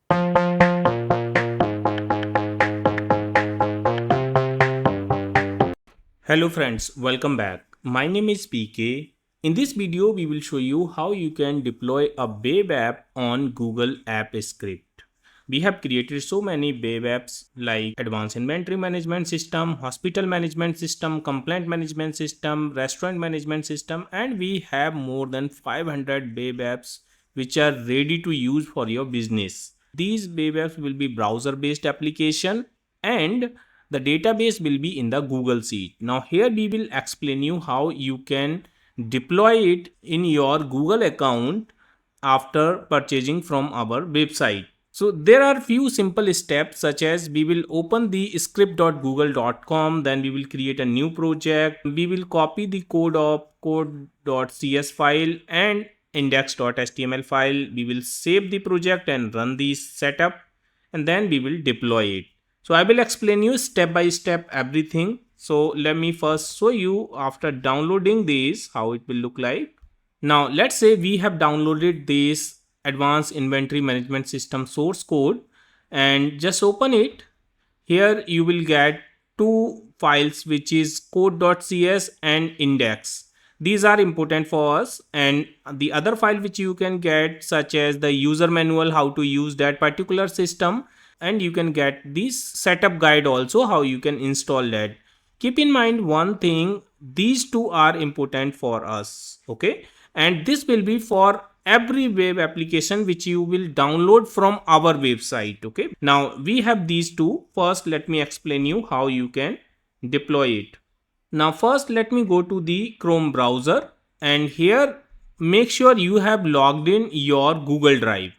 Hello friends, welcome back. My name is PK. In this video, we will show you how you can deploy a web app on Google App Script. We have created so many web apps like Advanced Inventory Management System, Hospital Management System, Complaint Management System, Restaurant Management System, and we have more than 500 web apps which are ready to use for your business. These web apps will be browser based application and the database will be in the Google Sheet. Now here we will explain you how you can deploy it in your Google account after purchasing from our website. So there are few simple steps, such as we will open the script.google.com, then we will create a new project, we will copy the code of Code.gs file and Index.html file, we will save the project and run the setup, and then we will deploy it. So I will explain you step by step everything. So let me first show you after downloading this how it will look like. Now let's say we have downloaded this Advanced Inventory Management System source code and just open it. Here you will get two files, which is code.cs and index. These are important for us, and the other file which you can get, such as the user manual, how to use that particular system, and you can get this setup guide also, how you can install that. Keep in mind one thing, these two are important for us, okay, and this will be for every web application which you will download from our website. Okay, now we have these two. First let me explain you how you can deploy it. Now first let me go to the Chrome browser, and here make sure you have logged in your Google Drive,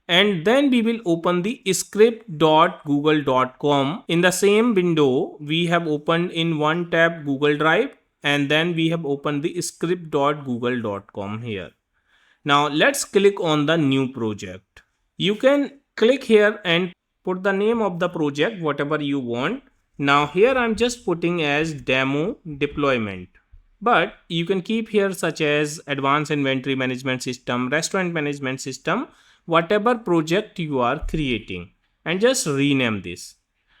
and then we will open the script.google.com. In the same window we have opened in one tab Google Drive, and then we have opened the script.google.com here. Now let's click on the new project. You can click here and put the name of the project whatever you want. Now here I'm just putting as demo deployment, but you can keep here such as Advanced Inventory Management System, Restaurant Management System, whatever project you are creating, and just rename this.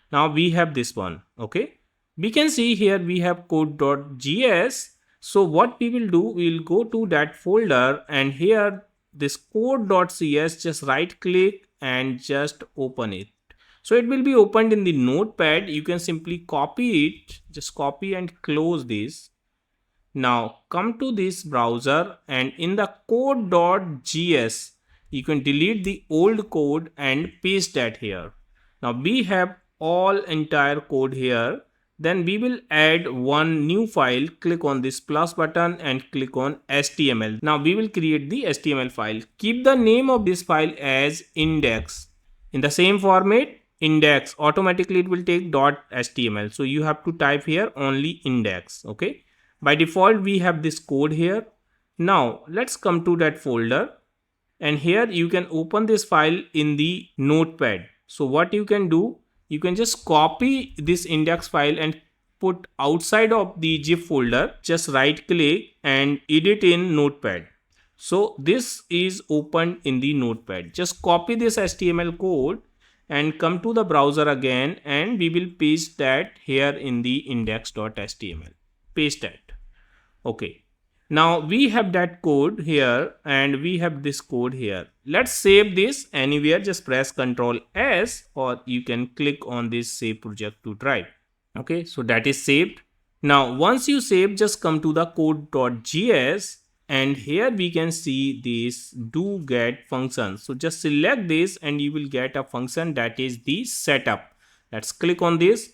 Now we have this one. Okay, we can see here we have Code.gs. So what we will do, we will go to that folder, and here this Code.cs, just right click and just open it. So it will be opened in the notepad. You can simply copy it, just copy and close this. Now come to this browser, and in the Code.gs you can delete the old code and paste that here. Now we have all entire code here. Then we will add one new file. Click on this plus button and click on HTML. Now we will create the HTML file. Keep the name of this file as index. In the same format, index, automatically it will take .html. So you have to type here only index. Okay. By default we have this code here. Now let's come to that folder, and here you can open this file in the notepad. So what you can do, you can just copy this index file and put outside of the zip folder. Just right click and edit in notepad. So this is opened in the notepad. Just copy this HTML code and come to the browser again, and we will paste that here in the index.html. Paste that. Okay. Now we have that code here, and we have this code here. Let's save this anywhere. Just press Ctrl S, or you can click on this save project to drive. Okay, so that is saved. Now once you save, just come to the Code.gs, and here we can see this do get function. So just select this and you will get a function, that is the setup. Let's click on this.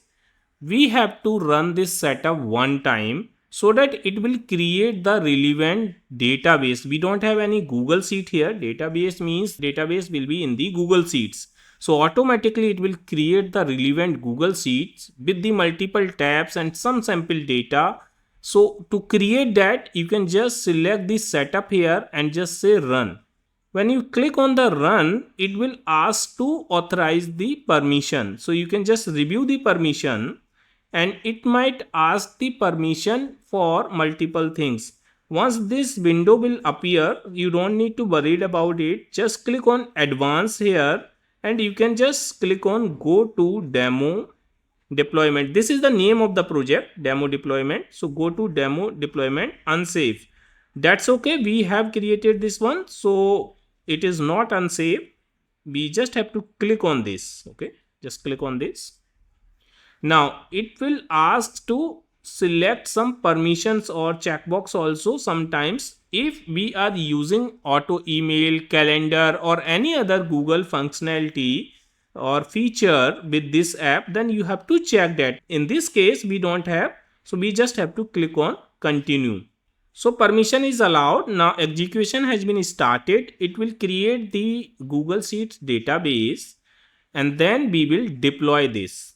We have to run this setup one time, so that it will create the relevant database. We don't have any Google Sheet here. Database means database will be in the Google Sheets. So automatically it will create the relevant Google Sheets with the multiple tabs and some sample data. So to create that, you can just select the setup here and just say run. When you click on the run, it will ask to authorize the permission. So you can just review the permission, and it might ask the permission for multiple things. Once this window will appear, you don't need to worry about it. Just click on advanced here and you can just click on go to demo deployment. This is the name of the project, demo deployment. So go to demo deployment unsafe. That's okay, we have created this one, so it is not unsafe. We just have to click on this. Okay, just click on this. Now it will ask to select some permissions or checkbox also. Sometimes if we are using auto email, calendar or any other Google functionality or feature with this app, then you have to check that. In this case we don't have, so we just have to click on continue. So permission is allowed. Now execution has been started. It will create the Google Sheets database and then we will deploy this,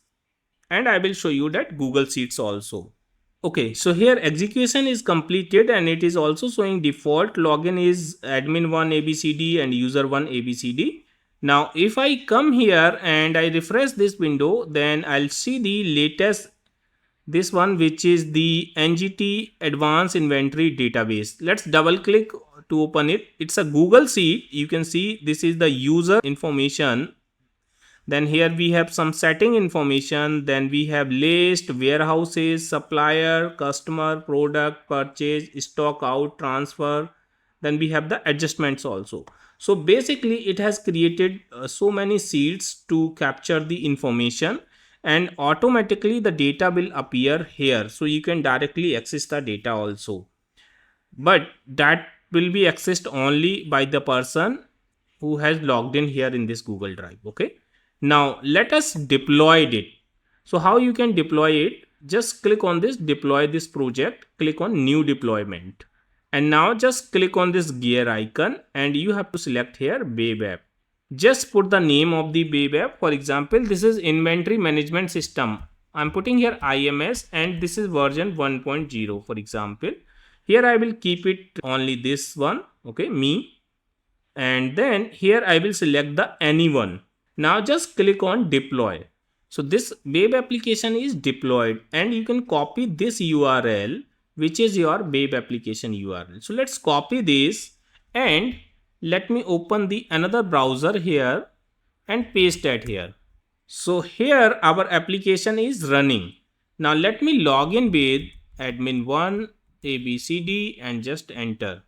and I will show you that Google Sheets also. Okay, so here execution is completed and it is also showing default login is admin1 abcd and user1 abcd. Now if I come here and I refresh this window, then I'll see the latest, this one, which is the NGT advanced inventory database. Let's double click to open it. It's a Google Sheet. You can see this is the user information. Then here we have some setting information. Then we have list, warehouses, supplier, customer, product, purchase, stock out, transfer. Then we have the adjustments also. So basically it has created so many sheets to capture the information, and automatically the data will appear here. So you can directly access the data also, but that will be accessed only by the person who has logged in here in this Google Drive. Okay, now let us deploy it. So how you can deploy it? Just click on this deploy this project, click on new deployment, and now just click on this gear icon and you have to select here web app. Just put the name of the web app. For example, this is inventory management system. I'm putting here IMS and this is version 1.0. For example, here I will keep it only this one. Okay, me, and then here I will select the anyone. Now just click on deploy. So this web application is deployed and you can copy this URL, which is your web application URL. So let's copy this and let me open the another browser here and paste that here. So here our application is running. Now let me log in with admin1 abcd and just enter.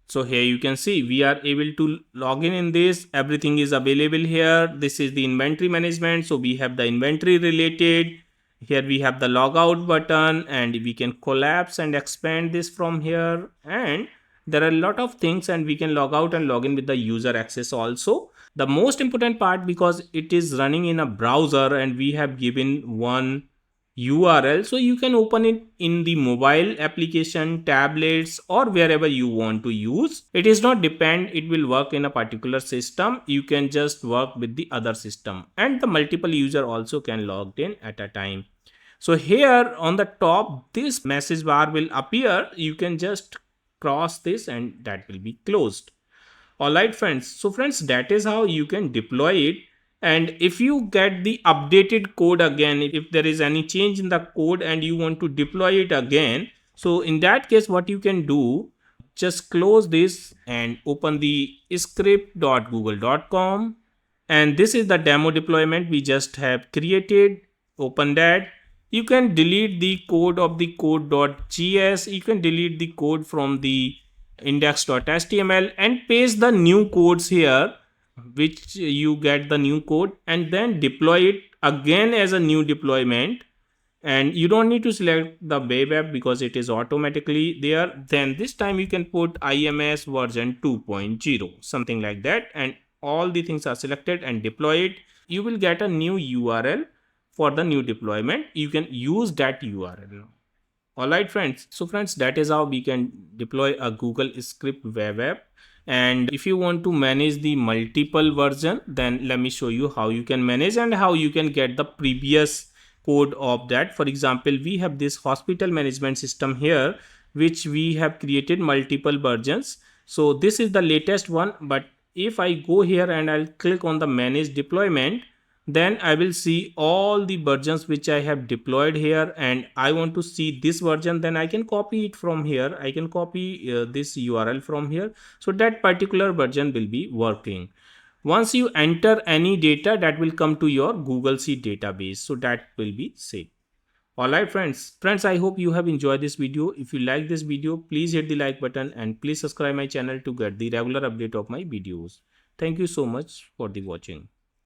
So here you can see we are able to log in this. Everything is available here. This is the inventory management. So we have the inventory related. Here we have the logout button and we can collapse and expand this from here. And there are a lot of things, and we can log out and log in with the user access also. The most important part, because it is running in a browser and we have given one URL, so you can open it in the mobile application, tablets or wherever you want to use. It is not depend it will work in a particular system. You can just work with the other system, and the multiple user also can log in at a time. So here on the top this message bar will appear. You can just cross this and that will be closed. Alright friends, so friends, that is how you can deploy it. And if you get the updated code again, if there is any change in the code and you want to deploy it again, so in that case what you can do, just close this and open the script.google.com, and this is the demo deployment we just have created. Open that. You can delete the code of the Code.gs. You can delete the code from the Index.html and paste the new codes here, which you get the new code, and then deploy it again as a new deployment. And you don't need to select the web app because it is automatically there. Then this time you can put IMS version 2.0, something like that, and all the things are selected and deploy it. You will get a new URL for the new deployment. You can use that URL now. Alright friends, so friends, that is how we can deploy a Google Script web app. And if you want to manage the multiple version, then let me show you how you can manage and how you can get the previous code of that. For example, we have this hospital management system here, which we have created multiple versions. So this is the latest one, but if I go here and I'll click on the manage deployment, then I will see all the versions which I have deployed here, and I want to see this version, then I can copy it from here. I can copy this URL from here, so that particular version will be working. Once you enter any data, that will come to your Google Sheet database. So that will be saved. Alright friends, I hope you have enjoyed this video. If you like this video, please hit the like button and please subscribe my channel to get the regular update of my videos. Thank you so much for the watching.